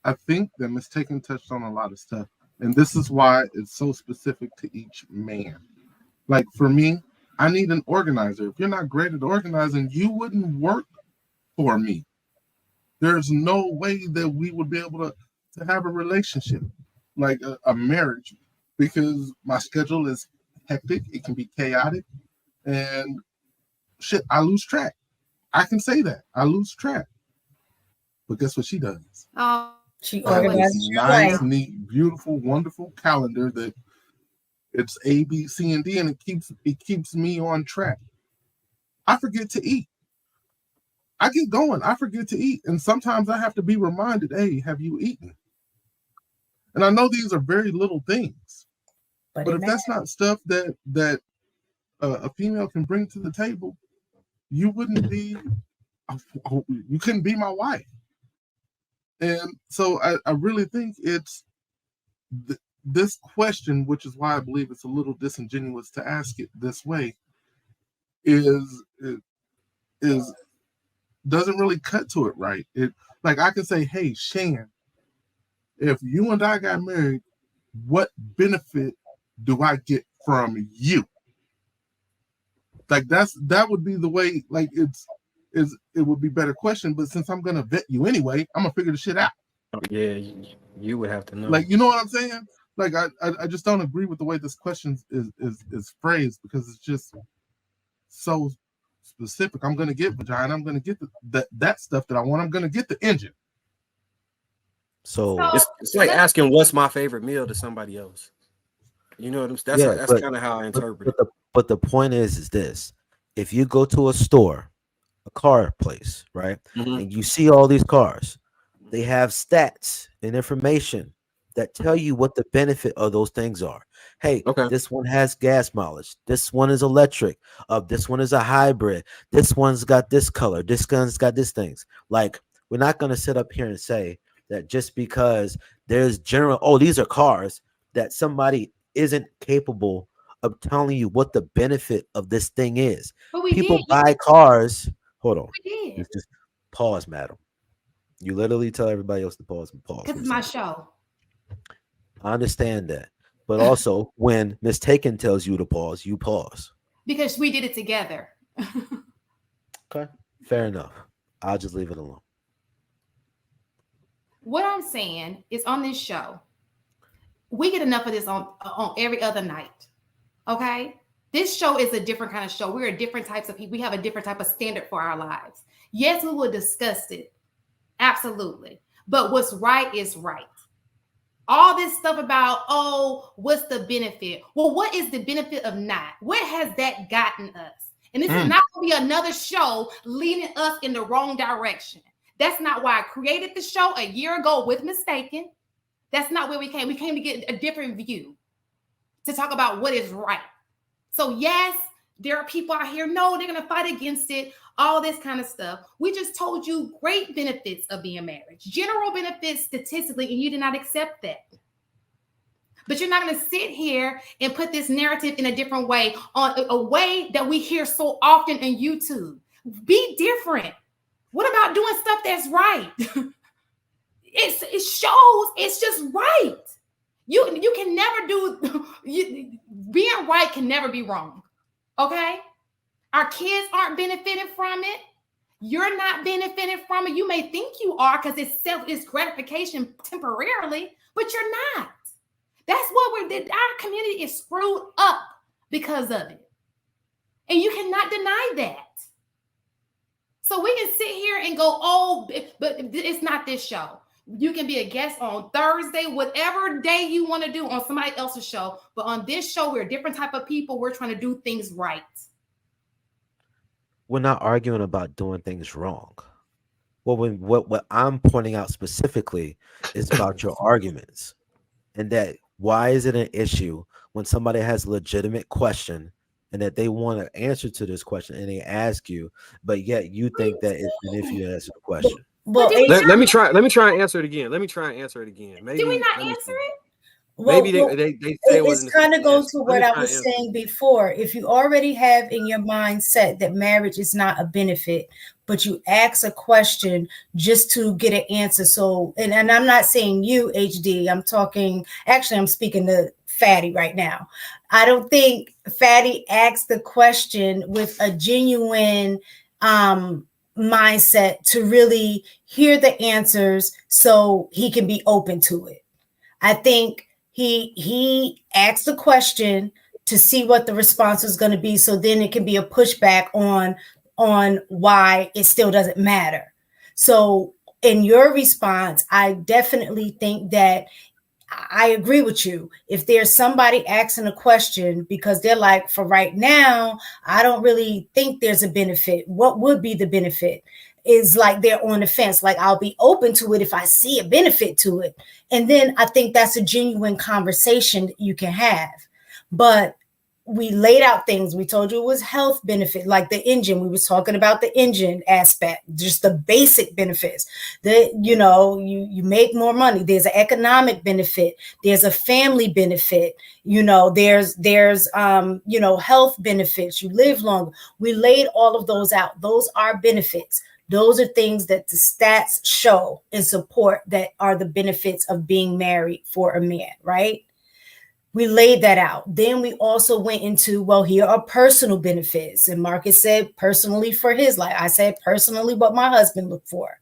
I think that Mistaken touched on a lot of stuff, and this is why it's so specific to each man. Like for me, I need an organizer. If you're not great at organizing, you wouldn't work for me. There's no way that we would be able to have a relationship, like a marriage, because my schedule is hectic. It can be chaotic, and shit, I lose track. I can say that I lose track. But guess what she does? She I have this organizes your nice, life. neat, beautiful, wonderful calendar that it's A, B, C, and D, and it keeps me on track. I forget to eat. I get going. I forget to eat, and sometimes I have to be reminded, "Hey, have you eaten?" And I know these are very little things, but if that's not stuff that a female can bring to the table, you wouldn't be, you couldn't be my wife. And so I really think it's this question, which is why I believe it's a little disingenuous to ask it this way, is doesn't really cut to it right. It like I can say, "Hey, Shan, if you and I got married, what benefit do I get from you?" Like that would be the way. Like it would be better question. But since I'm gonna vet you anyway, I'm gonna figure the shit out. Yeah, you would have to know. Like, you know what I'm saying? Like I just don't agree with the way this question is phrased, because it's just so specific. I'm gonna get vagina. I'm gonna get that stuff that I want. I'm gonna get the engine. So it's like asking what's my favorite meal to somebody else. You know, that's kind of how I interpret it. But the point is this: if you go to a store, a car place, right, and you see all these cars, they have stats and information that tell you what the benefit of those things are. Hey, this one has gas mileage. This one is electric. This one is a hybrid. This one's got this color. This one's got this things. Like, we're not going to sit up here and say that just because there's these are cars, that somebody isn't capable of telling you what the benefit of this thing is. People buy cars. Hold on. Just pause, madam. You literally tell everybody else to pause and pause. Because it's my show. I understand that. But also, when Mistaken tells you to pause, you pause. Because we did it together. Okay. Fair enough. I'll just leave it alone. What I'm saying is, on this show, we get enough of this on every other night. Okay? This show is a different kind of show. We're different types of people. We have a different type of standard for our lives. Yes, we will discuss it. Absolutely. But what's right is right. All this stuff about, what's the benefit? Well, what is the benefit of not? What has that gotten us? And this is not going to be another show leading us in the wrong direction. That's not why I created the show a year ago with Mistaken. That's not where we came. We came to get a different view, to talk about what is right. So yes, there are people out here, no, they're going to fight against it, all this kind of stuff. We just told you great benefits of being married, general benefits statistically, and you did not accept that. But you're not going to sit here and put this narrative in a different way, on a way that we hear so often on YouTube. Be different. What about doing stuff that's right? It shows it's just right. You can never being right can never be wrong. Okay? Our kids aren't benefiting from it. You're not benefiting from it. You may think you are because it's gratification temporarily, but you're not. That's what our community is screwed up because of it. And you cannot deny that. So we can sit here and go, but it's not this show. You can be a guest on Thursday, whatever day you want to do on somebody else's show. But on this show, we're a different type of people. We're trying to do things right. We're not arguing about doing things wrong. What I'm pointing out specifically is about your arguments, and that why is it an issue when somebody has a legitimate question and that they want an answer to this question and they ask you, but yet you think that it's an issue to answer the question. Well, let me try and answer it again. Maybe did we not answer it? Maybe Well, they say it it's wasn't a kind simple of goes answer. to Let what me I try and was answer. saying before. If you already have in your mindset that marriage is not a benefit, but you ask a question just to get an answer. So, and I'm not saying you, HD, I'm speaking to Fatty right now. I don't think Fatty asked the question with a genuine mindset to really hear the answers so he can be open to it. I think he asked the question to see what the response was going to be, so then it can be a pushback on why it still doesn't matter. So in your response, I definitely think that I agree with you. If there's somebody asking a question because they're like, for right now, I don't really think there's a benefit. What would be the benefit? Is like they're on the fence. Like, I'll be open to it if I see a benefit to it. And then I think that's a genuine conversation that you can have. But we laid out things. We told you it was health benefit, like the engine. We was talking about the engine aspect, just the basic benefits. That you make more money. There's an economic benefit. There's a family benefit. There's health benefits. You live longer. We laid all of those out. Those are benefits. Those are things that the stats show and support that are the benefits of being married for a man, right? We laid that out. Then we also went into, well, here are personal benefits. And Marcus said personally for his life. I said personally what my husband looked for.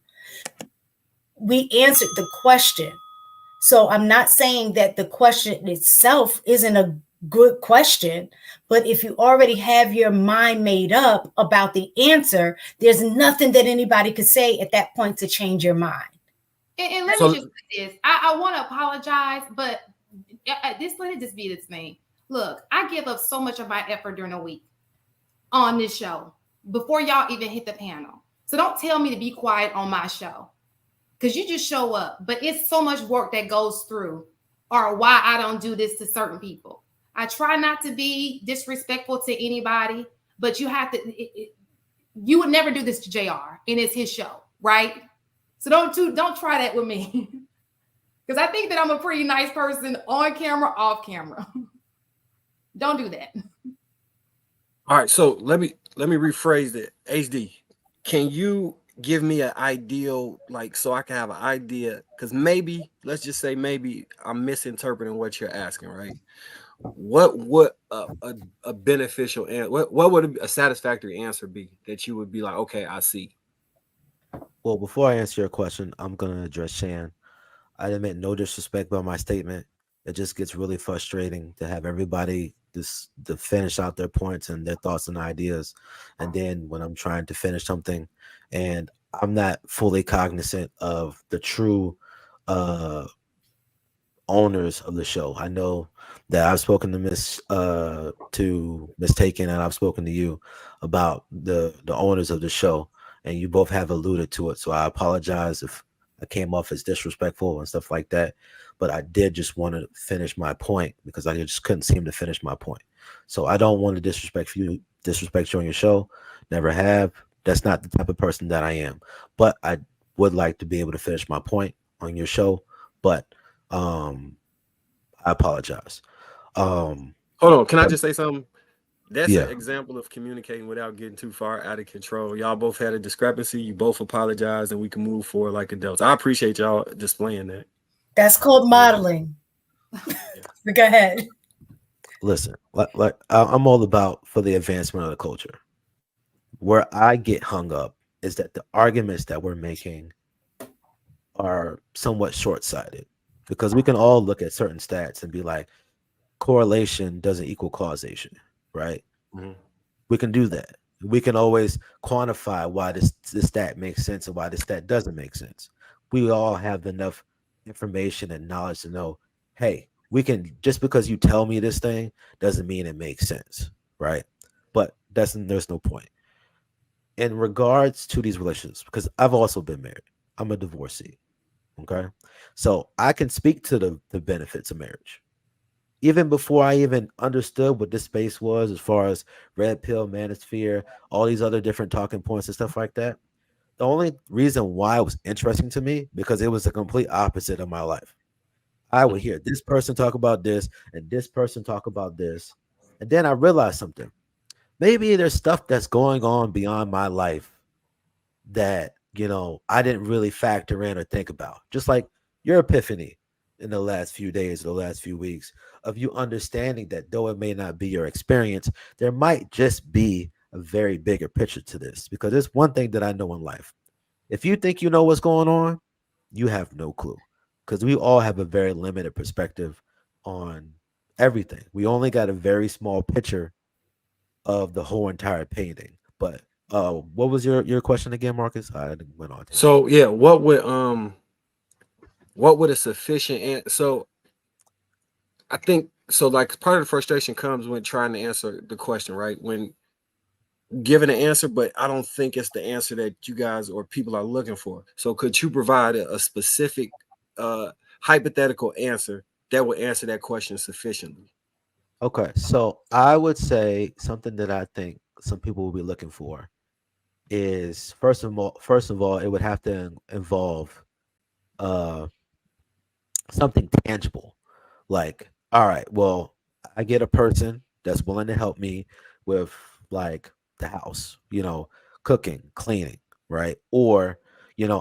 We answered the question. So I'm not saying that the question itself isn't a good question, but if you already have your mind made up about the answer, there's nothing that anybody could say at that point to change your mind. And let me just say this. I want to apologize, but let it just be this thing. Look, I give up so much of my effort during a week on this show before y'all even hit the panel. So don't tell me to be quiet on my show, because you just show up. But it's so much work that goes through, or why I don't do this to certain people. I try not to be disrespectful to anybody, but you have to. You would never do this to JR, and it's his show, right? So don't try that with me. Because I think that I'm a pretty nice person on camera, off camera. Don't do that. All right, so let me rephrase that. HD, can you give me an ideal, like, so I can have an idea? Because maybe, let's just say, maybe I'm misinterpreting what you're asking, right? What would a beneficial and what would a satisfactory answer be that you would be like, okay, I see? Well, before I answer your question, I'm gonna address Shan. I admit no disrespect by my statement. It just gets really frustrating to have everybody just to finish out their points and their thoughts and ideas. And then when I'm trying to finish something and I'm not fully cognizant of the true owners of the show. I know that I've spoken to Miss Taken, and I've spoken to you about the owners of the show, and you both have alluded to it. So I apologize if I came off as disrespectful and stuff like that. But I did just want to finish my point because I just couldn't seem to finish my point. So I don't want to disrespect you on your show. Never have. That's not the type of person that I am. But I would like to be able to finish my point on your show. But I apologize. Hold on, can I just say something? That's an example of communicating without getting too far out of control. Y'all both had a discrepancy. You both apologized, and we can move forward like adults. I appreciate y'all displaying that. That's called modeling. Go ahead. Listen, like I'm all about for the advancement of the culture. Where I get hung up is that the arguments that we're making are somewhat short-sighted, because we can all look at certain stats and be like, correlation doesn't equal causation, right? Mm-hmm. We can do that. We can always quantify why this stat makes sense and why this stat doesn't make sense. We all have enough information and knowledge to know, hey, we can, just because you tell me this thing doesn't mean it makes sense, right? But there's no point. In regards to these relationships, because I've also been married, I'm a divorcee. Okay, so I can speak to the benefits of marriage. Even before I even understood what this space was, as far as red pill, manosphere, all these other different talking points and stuff like that. The only reason why it was interesting to me, because it was the complete opposite of my life. I would hear this person talk about this and this person talk about this. And then I realized something. Maybe there's stuff that's going on beyond my life that, I didn't really factor in or think about. Just like your epiphany in the last few days, the last few weeks, of you understanding that though it may not be your experience, there might just be a very bigger picture to this. Because there's one thing that I know in life. If you think you know what's going on, you have no clue. Because we all have a very limited perspective on everything. We only got a very small picture of the whole entire painting. But what was your question again, Marcus? I went on. So yeah, what would a sufficient answer? So I think so. Like part of the frustration comes when trying to answer the question, right? When given an answer, but I don't think it's the answer that you guys or people are looking for. So could you provide a specific hypothetical answer that would answer that question sufficiently? Okay, so I would say something that I think some people will be looking for is first of all, it would have to involve uh something tangible. Like, all right, well, I get a person that's willing to help me with like the house, cooking, cleaning, right? Or,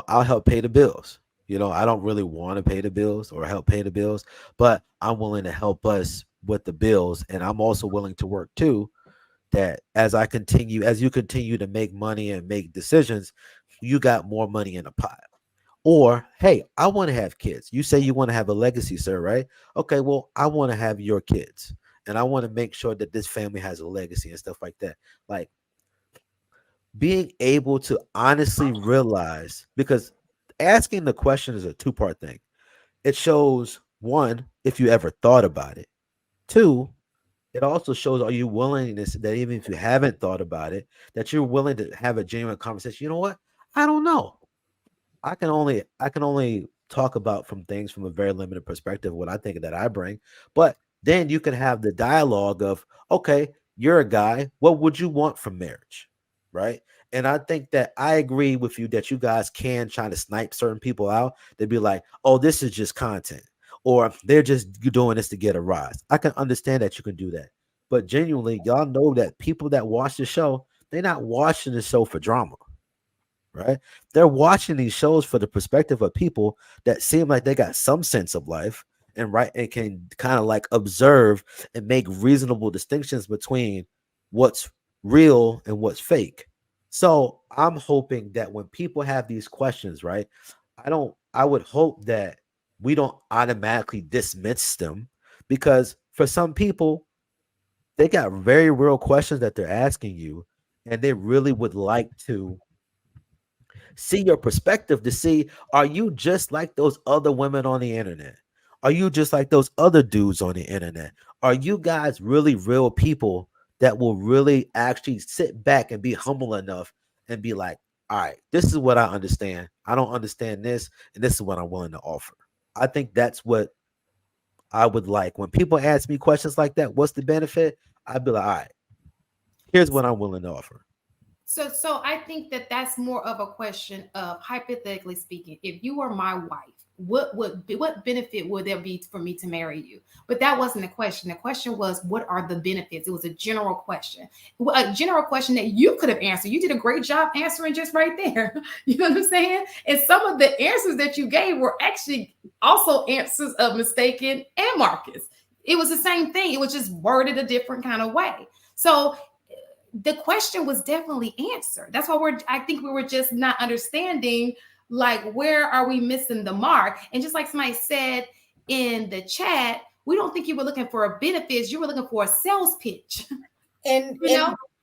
I'll help pay the bills. I don't really want to pay the bills or help pay the bills, but I'm willing to help us with the bills. And I'm also willing to work too. That as you continue to make money and make decisions, you got more money in the pot. Or, hey, I want to have kids. You say you want to have a legacy, sir, right? Okay, well, I want to have your kids. And I want to make sure that this family has a legacy and stuff like that. Like being able to honestly realize, because asking the question is a two-part thing. It shows, one, if you ever thought about it. Two, it also shows, are you willingness that even if you haven't thought about it, that you're willing to have a genuine conversation. You know what? I don't know. I can only talk about from things from a very limited perspective, what I think that I bring. But then you can have the dialogue of, okay, you're a guy. What would you want from marriage? Right. And I think that I agree with you that you guys can try to snipe certain people out. They'd be like, oh, this is just content, or they're just doing this to get a rise. I can understand that you can do that. But genuinely, y'all know that people that watch the show, they're not watching the show for drama, right? They're watching these shows for the perspective of people that seem like they got some sense of life and right and can kind of like observe and make reasonable distinctions between what's real and what's fake. So I'm hoping that when people have these questions, right, I would hope that we don't automatically dismiss them, because for some people, they got very real questions that they're asking you, and they really would like to see your perspective to see, are you just like those other women on the internet? Are you just like those other dudes on the internet? Are you guys really real people that will really actually sit back and be humble enough and be like, all right, this is what I understand. I don't understand this, and this is what I'm willing to offer. I think that's what I would like. When people ask me questions like that, what's the benefit? I'd be like, all right, here's what I'm willing to offer. So I think that that's more of a question of, hypothetically speaking, if you were my wife, what benefit would there be for me to marry you? But that wasn't the question. The question was, what are the benefits? It was a general question, a general question that you could have answered. You did a great job answering just right there. You know what I'm saying? And some of the answers that you gave were actually also answers of Mistaken and Marcus. It was the same thing. It was just worded a different kind of way. So the question was definitely answered. That's why I think we were just not understanding, like, where are we missing the mark? And just like somebody said in the chat, we don't think you were looking for a benefits. You were looking for a sales pitch. And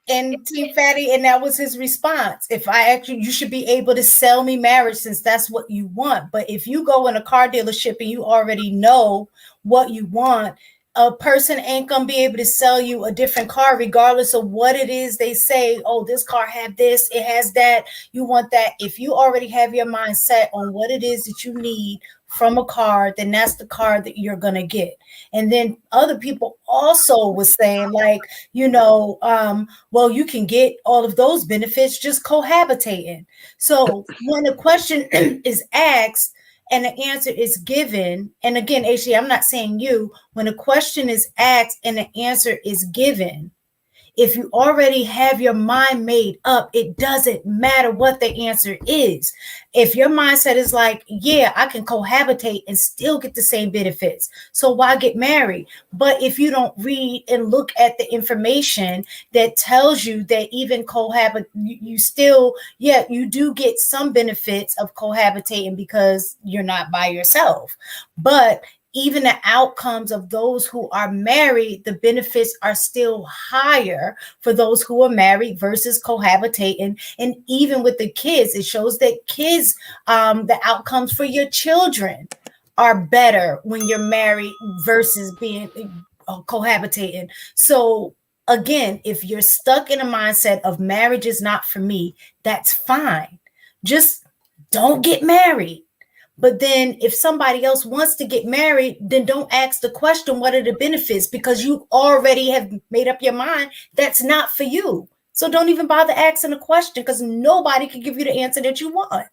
Team Fatty, and that was his response. If I actually, you should be able to sell me marriage since that's what you want. But if you go in a car dealership and you already know what you want, a person ain't gonna be able to sell you a different car regardless of what it is they say. Oh, this car have this, it has that, you want that. If you already have your mind set on what it is that you need from a car, then that's the car that you're gonna get. And then other people also was saying, like, well, you can get all of those benefits just cohabitating. So when a question is asked and the answer is given, and again, actually, I'm not saying you, when a question is asked and the answer is given, if you already have your mind made up, it doesn't matter what the answer is. If your mindset is like, yeah, I can cohabitate and still get the same benefits, so why get married? But if you don't read and look at the information that tells you that even you still, yeah, you do get some benefits of cohabitating because you're not by yourself. But even the outcomes of those who are married, the benefits are still higher for those who are married versus cohabitating. And even with the kids, it shows that kids, the outcomes for your children are better when you're married versus being cohabitating. So again, if you're stuck in a mindset of marriage is not for me, that's fine. Just don't get married. But then if somebody else wants to get married, then don't ask the question, what are the benefits? Because you already have made up your mind that's not for you. So don't even bother asking the question, because nobody can give you the answer that you want.